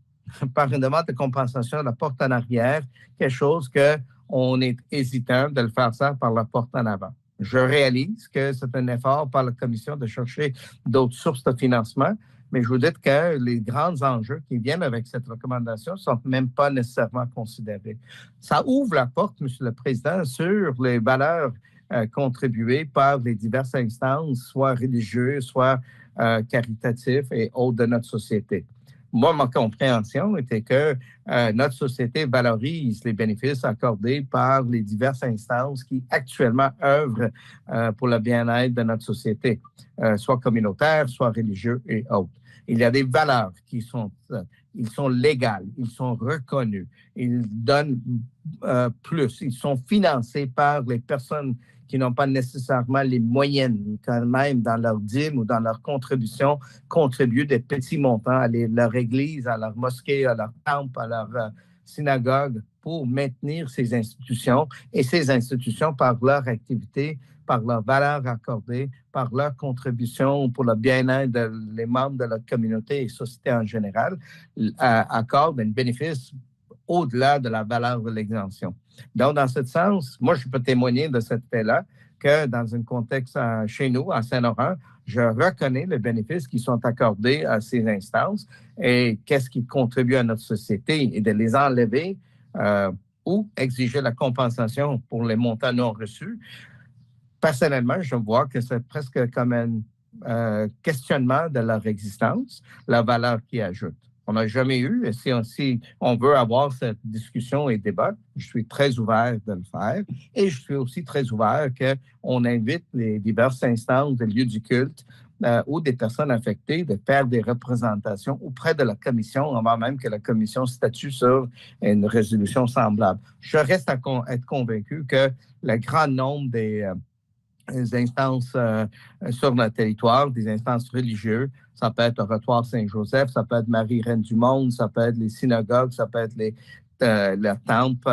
par une demande de compensation à la porte en arrière, quelque chose qu'on est hésitant de le faire ça par la porte en avant. Je réalise que c'est un effort par la Commission de chercher d'autres sources de financement, mais je vous dis que les grands enjeux qui viennent avec cette recommandation ne sont même pas nécessairement considérés. Ça ouvre la porte, M. le Président, sur les valeurs contribuées par les diverses instances, soit religieuses, soit caritatives et autres de notre société. Moi, ma compréhension était que notre société valorise les bénéfices accordés par les diverses instances qui actuellement œuvrent pour le bien-être de notre société, soit communautaire, soit religieux et autres. Il y a des valeurs qui sont légales, ils sont reconnus, ils donnent plus, ils sont financés par les personnes qui n'ont pas nécessairement les moyens, quand même dans leur dîme ou dans leur contribution, contribuent des petits montants à leur église, à leur mosquée, à leur temple, à leur synagogue pour maintenir ces institutions. Et ces institutions, par leur activité, par leurs valeurs accordées, par leur contribution pour le bien-être des membres de notre communauté et société en général, accordent un bénéfice au-delà de la valeur de l'exemption. Donc, dans ce sens, moi, je peux témoigner de cette fait-là que dans un contexte chez nous, à Saint-Laurent, je reconnais les bénéfices qui sont accordés à ces instances et qu'est-ce qui contribue à notre société et de les enlever ou exiger la compensation pour les montants non reçus. Personnellement, je vois que c'est presque comme un questionnement de leur existence, la valeur qu'ils ajoutent. On n'a jamais eu, et si on veut avoir cette discussion et débat, je suis très ouvert de le faire. Et je suis aussi très ouvert qu'on invite les diverses instances des lieux du culte ou des personnes affectées de faire des représentations auprès de la Commission, avant même que la Commission statue sur une résolution semblable. Je reste à être convaincu que le grand nombre instances sur notre territoire, des instances religieuses. Ça peut être le Oratoire Saint-Joseph, ça peut être Marie-Reine du Monde, ça peut être les synagogues, ça peut être le temple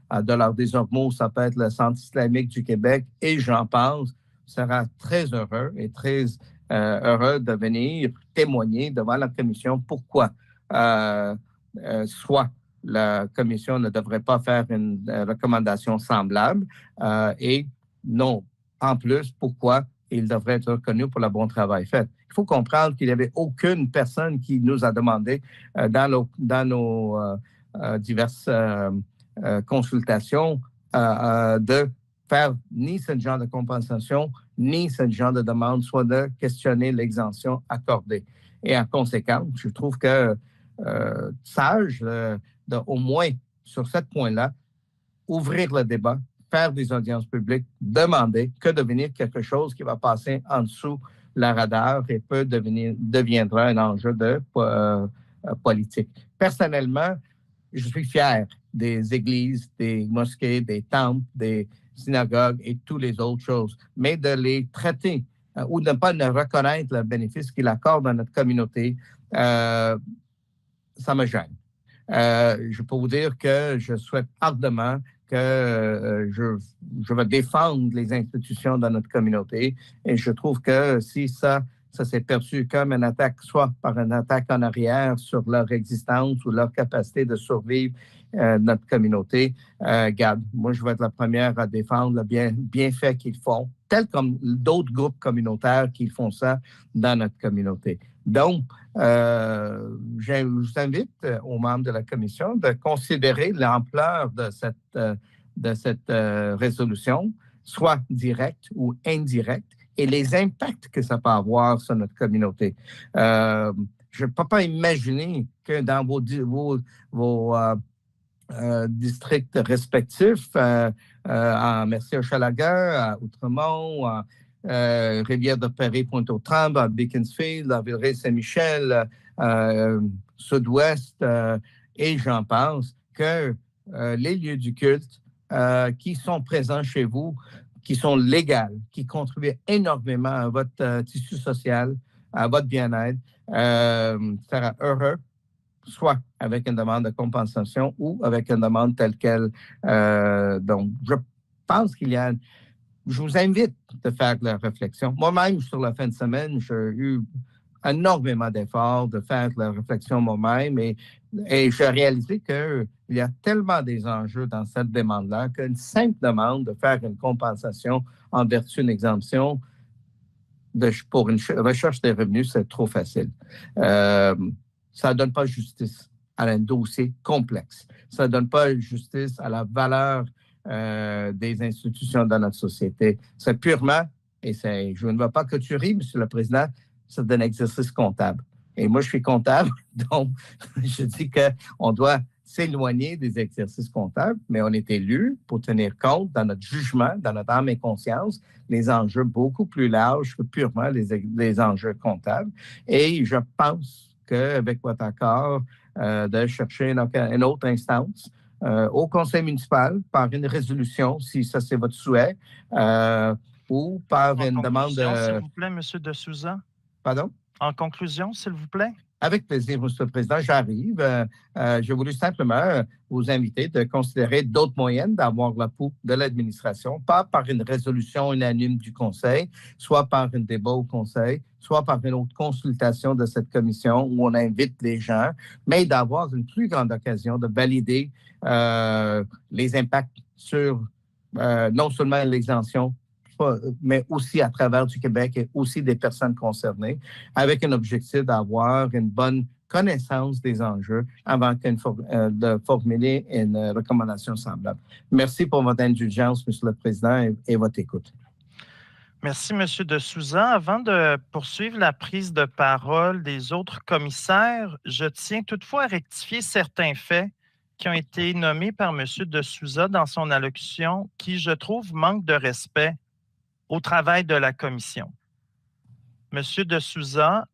à Dollard-des-Ormeaux, ça peut être le Centre islamique du Québec, et j'en pense, sera très heureux et très heureux de venir témoigner devant la commission pourquoi soit la commission ne devrait pas faire une recommandation semblable et non, en plus, pourquoi il devrait être reconnu pour le bon travail fait. Il faut comprendre qu'il n'y avait aucune personne qui nous a demandé dans nos diverses consultations de faire ni ce genre de compensation, ni ce genre de demande, soit de questionner l'exemption accordée. Et en conséquence, je trouve que sage au moins sur ce point-là, ouvrir le débat, faire des audiences publiques, demander que devenir quelque chose qui va passer en dessous la radar et deviendra un enjeu de politique. Personnellement, je suis fier des églises, des mosquées, des temples, des synagogues et toutes les autres choses, mais de les traiter ou de ne pas reconnaître le bénéfice qu'ils accordent à notre communauté, ça me gêne. Je peux vous dire que je souhaite ardemment que je vais défendre les institutions dans notre communauté et je trouve que si ça s'est perçu comme une attaque, soit par une attaque en arrière sur leur existence ou leur capacité de survivre notre communauté, regarde, moi je vais être la première à défendre le bienfait qu'ils font, tel comme d'autres groupes communautaires qui font ça dans notre communauté. Donc, je vous invite aux membres de la commission de considérer l'ampleur de cette résolution, soit directe ou indirecte, et les impacts que ça peut avoir sur notre communauté. Je ne peux pas imaginer que dans vos districts respectifs, en Mercier-Hochelaga, à Outremont, à Rivière-de-Paix, Pointe-aux-Trembles, à Beaconsfield, à Villeray-Saint-Michel, Sud-Ouest, et j'en pense, que les lieux du culte qui sont présents chez vous, qui sont légales, qui contribuent énormément à votre tissu social, à votre bien-être, sera heureux, soit avec une demande de compensation ou avec une demande telle qu'elle. Donc, je pense je vous invite de faire de la réflexion. Moi-même, sur la fin de semaine, j'ai eu énormément d'efforts de faire de la réflexion moi-même et j'ai réalisé qu'il y a tellement des enjeux dans cette demande-là qu'une simple demande de faire une compensation en vertu d'une exemption pour une recherche des revenus, c'est trop facile. Ça ne donne pas justice à un dossier complexe. Ça ne donne pas justice à la valeur des institutions dans notre société. C'est purement, et je ne veux pas que tu ris, Monsieur le Président, c'est un exercice comptable. Et moi, je suis comptable, donc je dis qu'on doit s'éloigner des exercices comptables, mais on est élu pour tenir compte dans notre jugement, dans notre âme et conscience, les enjeux beaucoup plus larges que purement les enjeux comptables. Et je pense qu'avec votre accord de chercher une autre instance au conseil municipal par une résolution, si ça c'est votre souhait, ou par une demande de... S'il vous plaît, M. De Souza. Pardon? En conclusion, s'il vous plaît. Avec plaisir, M. le Président, j'arrive. J'ai voulu simplement vous inviter de considérer d'autres moyens d'avoir l'appui de l'administration, pas par une résolution unanime du Conseil, soit par un débat au Conseil, soit par une autre consultation de cette commission où on invite les gens, mais d'avoir une plus grande occasion de valider les impacts sur non seulement l'exemption, mais aussi à travers du Québec et aussi des personnes concernées, avec un objectif d'avoir une bonne connaissance des enjeux avant de formuler une recommandation semblable. Merci pour votre indulgence, M. le Président, et votre écoute. Merci, M. De Souza. Avant de poursuivre la prise de parole des autres commissaires, je tiens toutefois à rectifier certains faits qui ont été nommés par M. De Souza dans son allocution, qui, je trouve, manquent de respect au travail de la commission. M. De Souza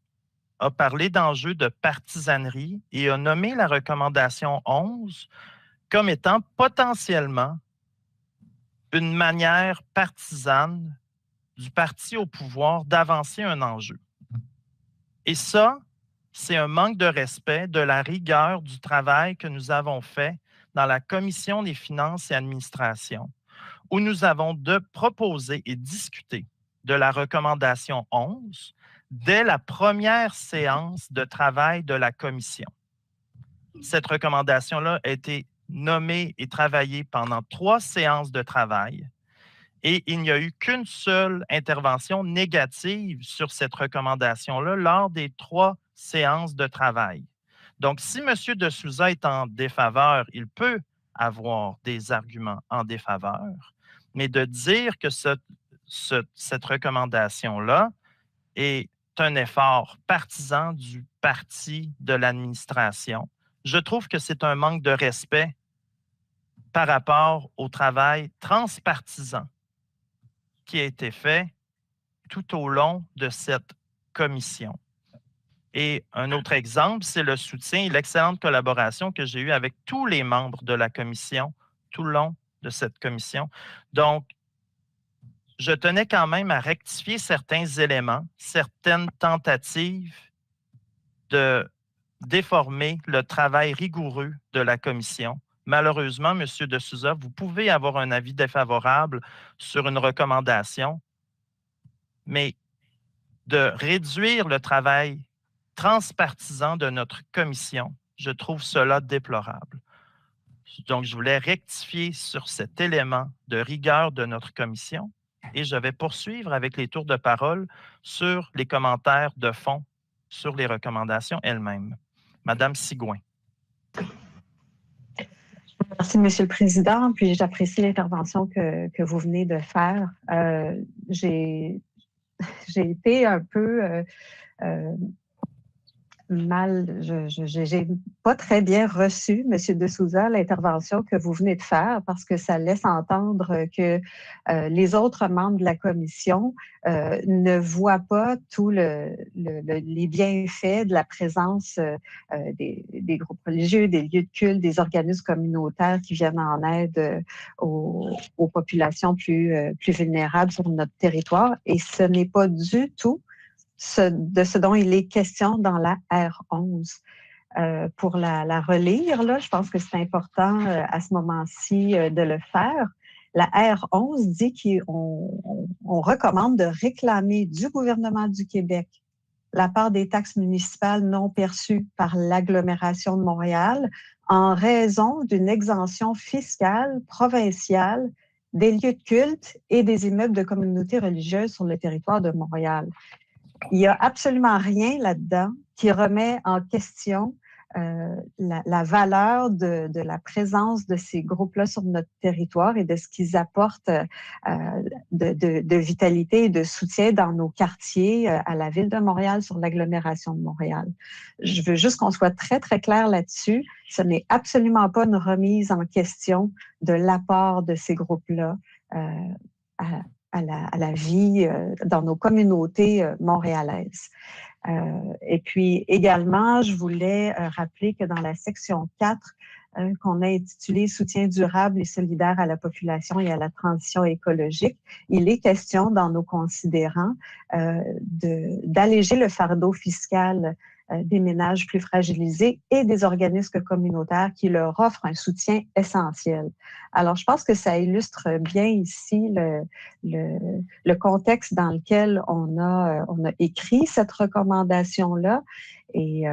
a parlé d'enjeux de partisanerie et a nommé la recommandation 11 comme étant potentiellement une manière partisane du parti au pouvoir d'avancer un enjeu. Et ça, c'est un manque de respect de la rigueur du travail que nous avons fait dans la Commission des finances et administration, où nous avons proposé et discuté de la recommandation 11 dès la première séance de travail de la Commission. Cette recommandation-là a été nommée et travaillée pendant 3 séances de travail et il n'y a eu qu'une seule intervention négative sur cette recommandation-là lors des 3 séances de travail. Donc, si M. de Souza est en défaveur, il peut avoir des arguments en défaveur, mais de dire que cette recommandation-là est un effort partisan du parti de l'administration, je trouve que c'est un manque de respect par rapport au travail transpartisan qui a été fait tout au long de cette commission. Et un autre exemple, c'est le soutien et l'excellente collaboration que j'ai eue avec tous les membres de la commission tout le long de cette commission. Donc, je tenais quand même à rectifier certains éléments, certaines tentatives de déformer le travail rigoureux de la commission. Malheureusement, M. de Souza, vous pouvez avoir un avis défavorable sur une recommandation, mais de réduire le travail transpartisan de notre commission, je trouve cela déplorable. Donc, je voulais rectifier sur cet élément de rigueur de notre commission et je vais poursuivre avec les tours de parole sur les commentaires de fond sur les recommandations elles-mêmes. Madame Sigouin. Merci, Monsieur le Président. Puis j'apprécie l'intervention que vous venez de faire. J'ai été un peu j'ai pas très bien reçu, M. de Souza, l'intervention que vous venez de faire parce que ça laisse entendre que les autres membres de la commission ne voient pas tous les bienfaits de la présence des groupes religieux, des lieux de culte, des organismes communautaires qui viennent en aide aux populations plus vulnérables sur notre territoire. Et ce n'est pas du tout de ce dont il est question dans la R11. Pour la relire, là, je pense que c'est important à ce moment-ci de le faire. La R11 dit qu'on recommande de réclamer du gouvernement du Québec la part des taxes municipales non perçues par l'agglomération de Montréal en raison d'une exemption fiscale provinciale des lieux de culte et des immeubles de communautés religieuses sur le territoire de Montréal. Il n'y a absolument rien là-dedans qui remet en question la valeur de la présence de ces groupes-là sur notre territoire et de ce qu'ils apportent de vitalité et de soutien dans nos quartiers, à la Ville de Montréal, sur l'agglomération de Montréal. Je veux juste qu'on soit très, très clair là-dessus. Ce n'est absolument pas une remise en question de l'apport de ces groupes-là à la vie dans nos communautés montréalaises. Et puis également, je voulais rappeler que dans la section 4, qu'on a intitulée « Soutien durable et solidaire à la population et à la transition écologique », il est question dans nos considérants d'alléger le fardeau fiscal des ménages plus fragilisés et des organismes communautaires qui leur offrent un soutien essentiel. Alors, je pense que ça illustre bien ici le contexte dans lequel on a écrit cette recommandation-là. Et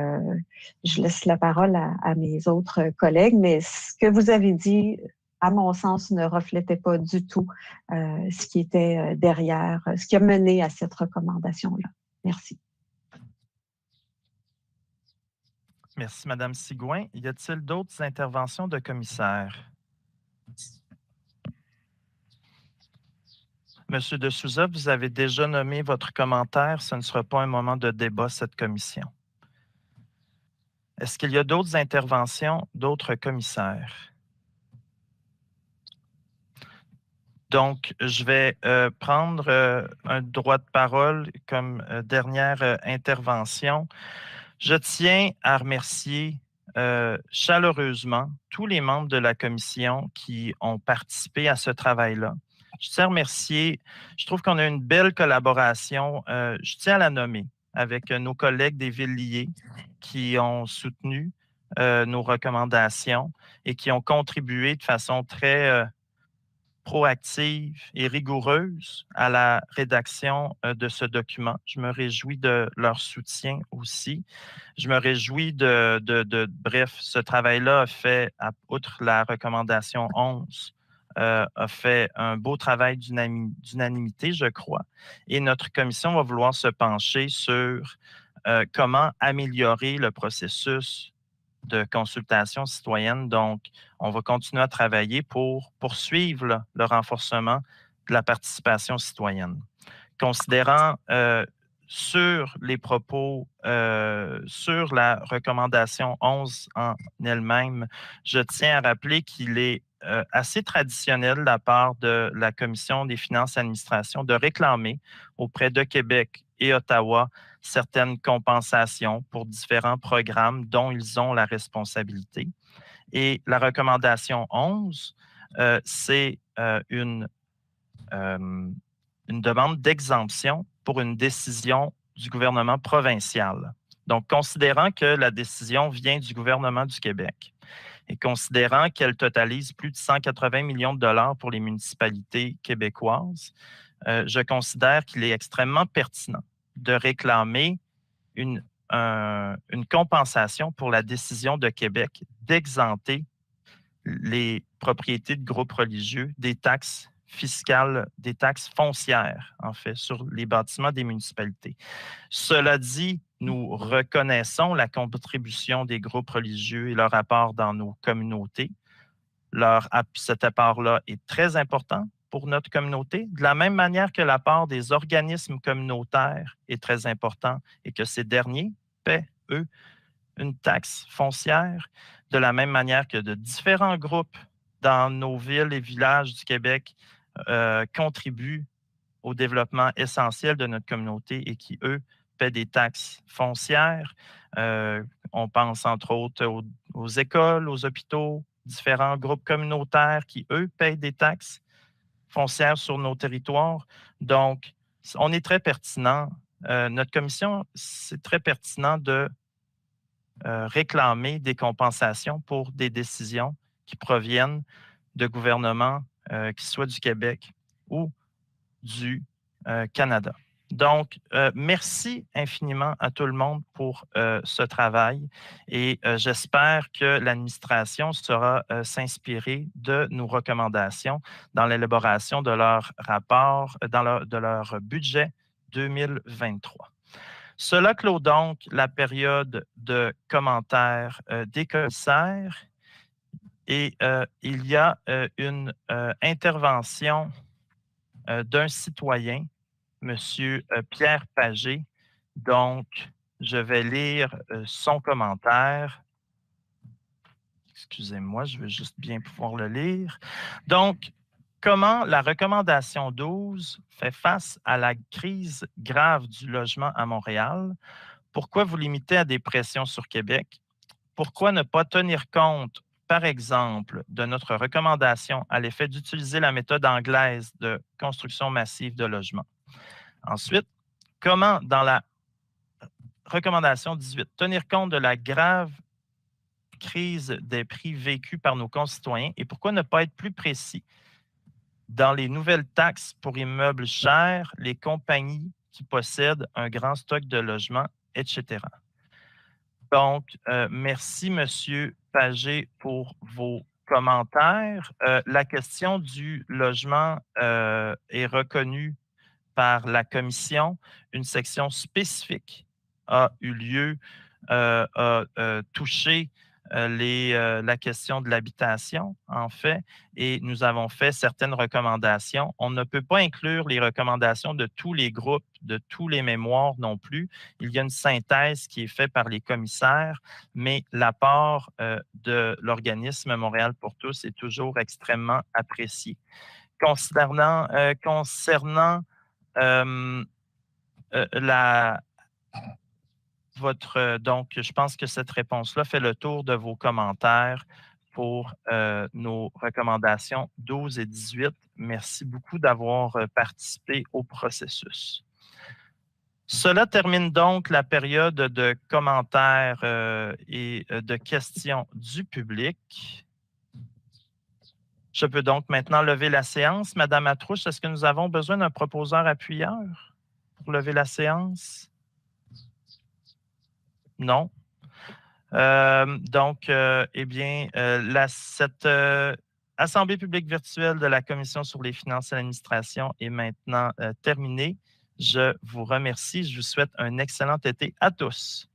je laisse la parole à mes autres collègues, mais ce que vous avez dit, à mon sens, ne reflétait pas du tout ce qui était derrière, ce qui a mené à cette recommandation-là. Merci. Merci, Madame Sigouin. Y a-t-il d'autres interventions de commissaires? Monsieur de Souza, vous avez déjà nommé votre commentaire. Ce ne sera pas un moment de débat, cette commission. Est-ce qu'il y a d'autres interventions d'autres commissaires? Donc, je vais prendre un droit de parole comme dernière intervention. Je tiens à remercier chaleureusement tous les membres de la commission qui ont participé à ce travail-là. Je tiens à remercier, je trouve qu'on a une belle collaboration, je tiens à la nommer, avec nos collègues des villes liées qui ont soutenu nos recommandations et qui ont contribué de façon très proactive et rigoureuse à la rédaction de ce document. Je me réjouis de leur soutien aussi. Je me réjouis bref, ce travail-là a fait, outre la recommandation 11, a fait un beau travail d'unanimité, je crois. Et notre commission va vouloir se pencher sur comment améliorer le processus de consultation citoyenne. Donc, on va continuer à travailler pour poursuivre le renforcement de la participation citoyenne. Considérant sur les propos, sur la recommandation 11 en elle-même, je tiens à rappeler qu'il est assez traditionnel de la part de la Commission des finances et administration de réclamer auprès de Québec et Ottawa certaines compensations pour différents programmes dont ils ont la responsabilité. Et la recommandation 11, c'est une demande d'exemption pour une décision du gouvernement provincial. Donc, considérant que la décision vient du gouvernement du Québec et considérant qu'elle totalise plus de 180 millions de dollars pour les municipalités québécoises, je considère qu'il est extrêmement pertinent de réclamer une compensation pour la décision de Québec d'exempter les propriétés de groupes religieux des taxes fiscales, des taxes foncières, en fait, sur les bâtiments des municipalités. Cela dit, nous reconnaissons la contribution des groupes religieux et leur apport dans nos communautés. Cet apport-là est très important pour notre communauté, de la même manière que l'apport des organismes communautaires est très important et que ces derniers paient, eux, une taxe foncière, de la même manière que de différents groupes dans nos villes et villages du Québec contribuent au développement essentiel de notre communauté et qui, eux, paient des taxes foncières. On pense entre autres aux écoles, aux hôpitaux, différents groupes communautaires qui, eux, payent des taxes foncières sur nos territoires. Donc, on est très pertinent. Notre commission, c'est très pertinent de réclamer des compensations pour des décisions qui proviennent de gouvernements qui soient du Québec ou du Canada. Donc, merci infiniment à tout le monde pour ce travail et j'espère que l'administration saura s'inspirer de nos recommandations dans l'élaboration de leur rapport, de leur budget 2023. Cela clôt donc la période de commentaires des commissaires et il y a une intervention d'un citoyen, M. Pierre Pagé. Donc, je vais lire son commentaire. Excusez-moi, je veux juste bien pouvoir le lire. Donc, comment la recommandation 12 fait face à la crise grave du logement à Montréal? Pourquoi vous limitez à des pressions sur Québec? Pourquoi ne pas tenir compte, par exemple, de notre recommandation à l'effet d'utiliser la méthode anglaise de construction massive de logements? Ensuite, comment, dans la recommandation 18, tenir compte de la grave crise des prix vécus par nos concitoyens et pourquoi ne pas être plus précis dans les nouvelles taxes pour immeubles chers, les compagnies qui possèdent un grand stock de logements, etc. Donc, merci, M. Pagé, pour vos commentaires. La question du logement est reconnue par la Commission. Une section spécifique a eu lieu, a touché la question de l'habitation, en fait, et nous avons fait certaines recommandations. On ne peut pas inclure les recommandations de tous les groupes, de tous les mémoires non plus. Il y a une synthèse qui est faite par les commissaires, mais l'apport de l'organisme Montréal pour tous est toujours extrêmement apprécié. Concernant donc, je pense que cette réponse-là fait le tour de vos commentaires pour nos recommandations 12 et 18. Merci beaucoup d'avoir participé au processus. Cela termine donc la période de commentaires et de questions du public. Je peux donc maintenant lever la séance. Madame Atrouche, est-ce que nous avons besoin d'un proposeur appuyeur pour lever la séance? Non. Cette Assemblée publique virtuelle de la Commission sur les finances et l'administration est maintenant terminée. Je vous remercie. Je vous souhaite un excellent été à tous.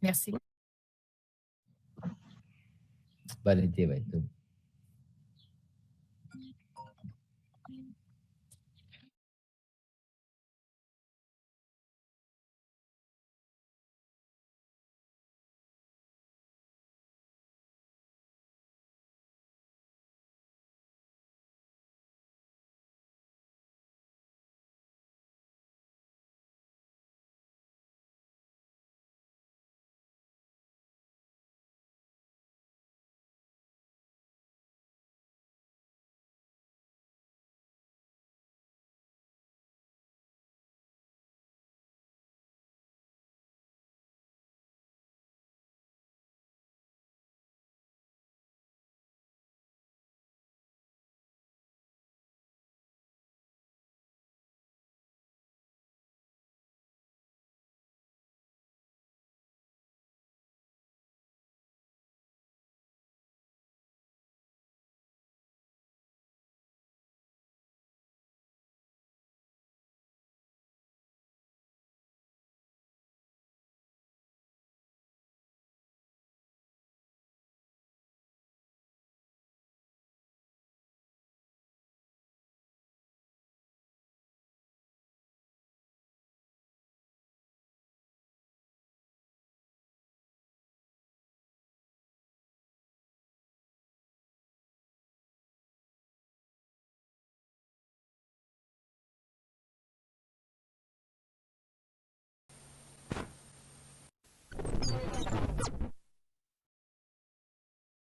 Merci. Bon été, ouais.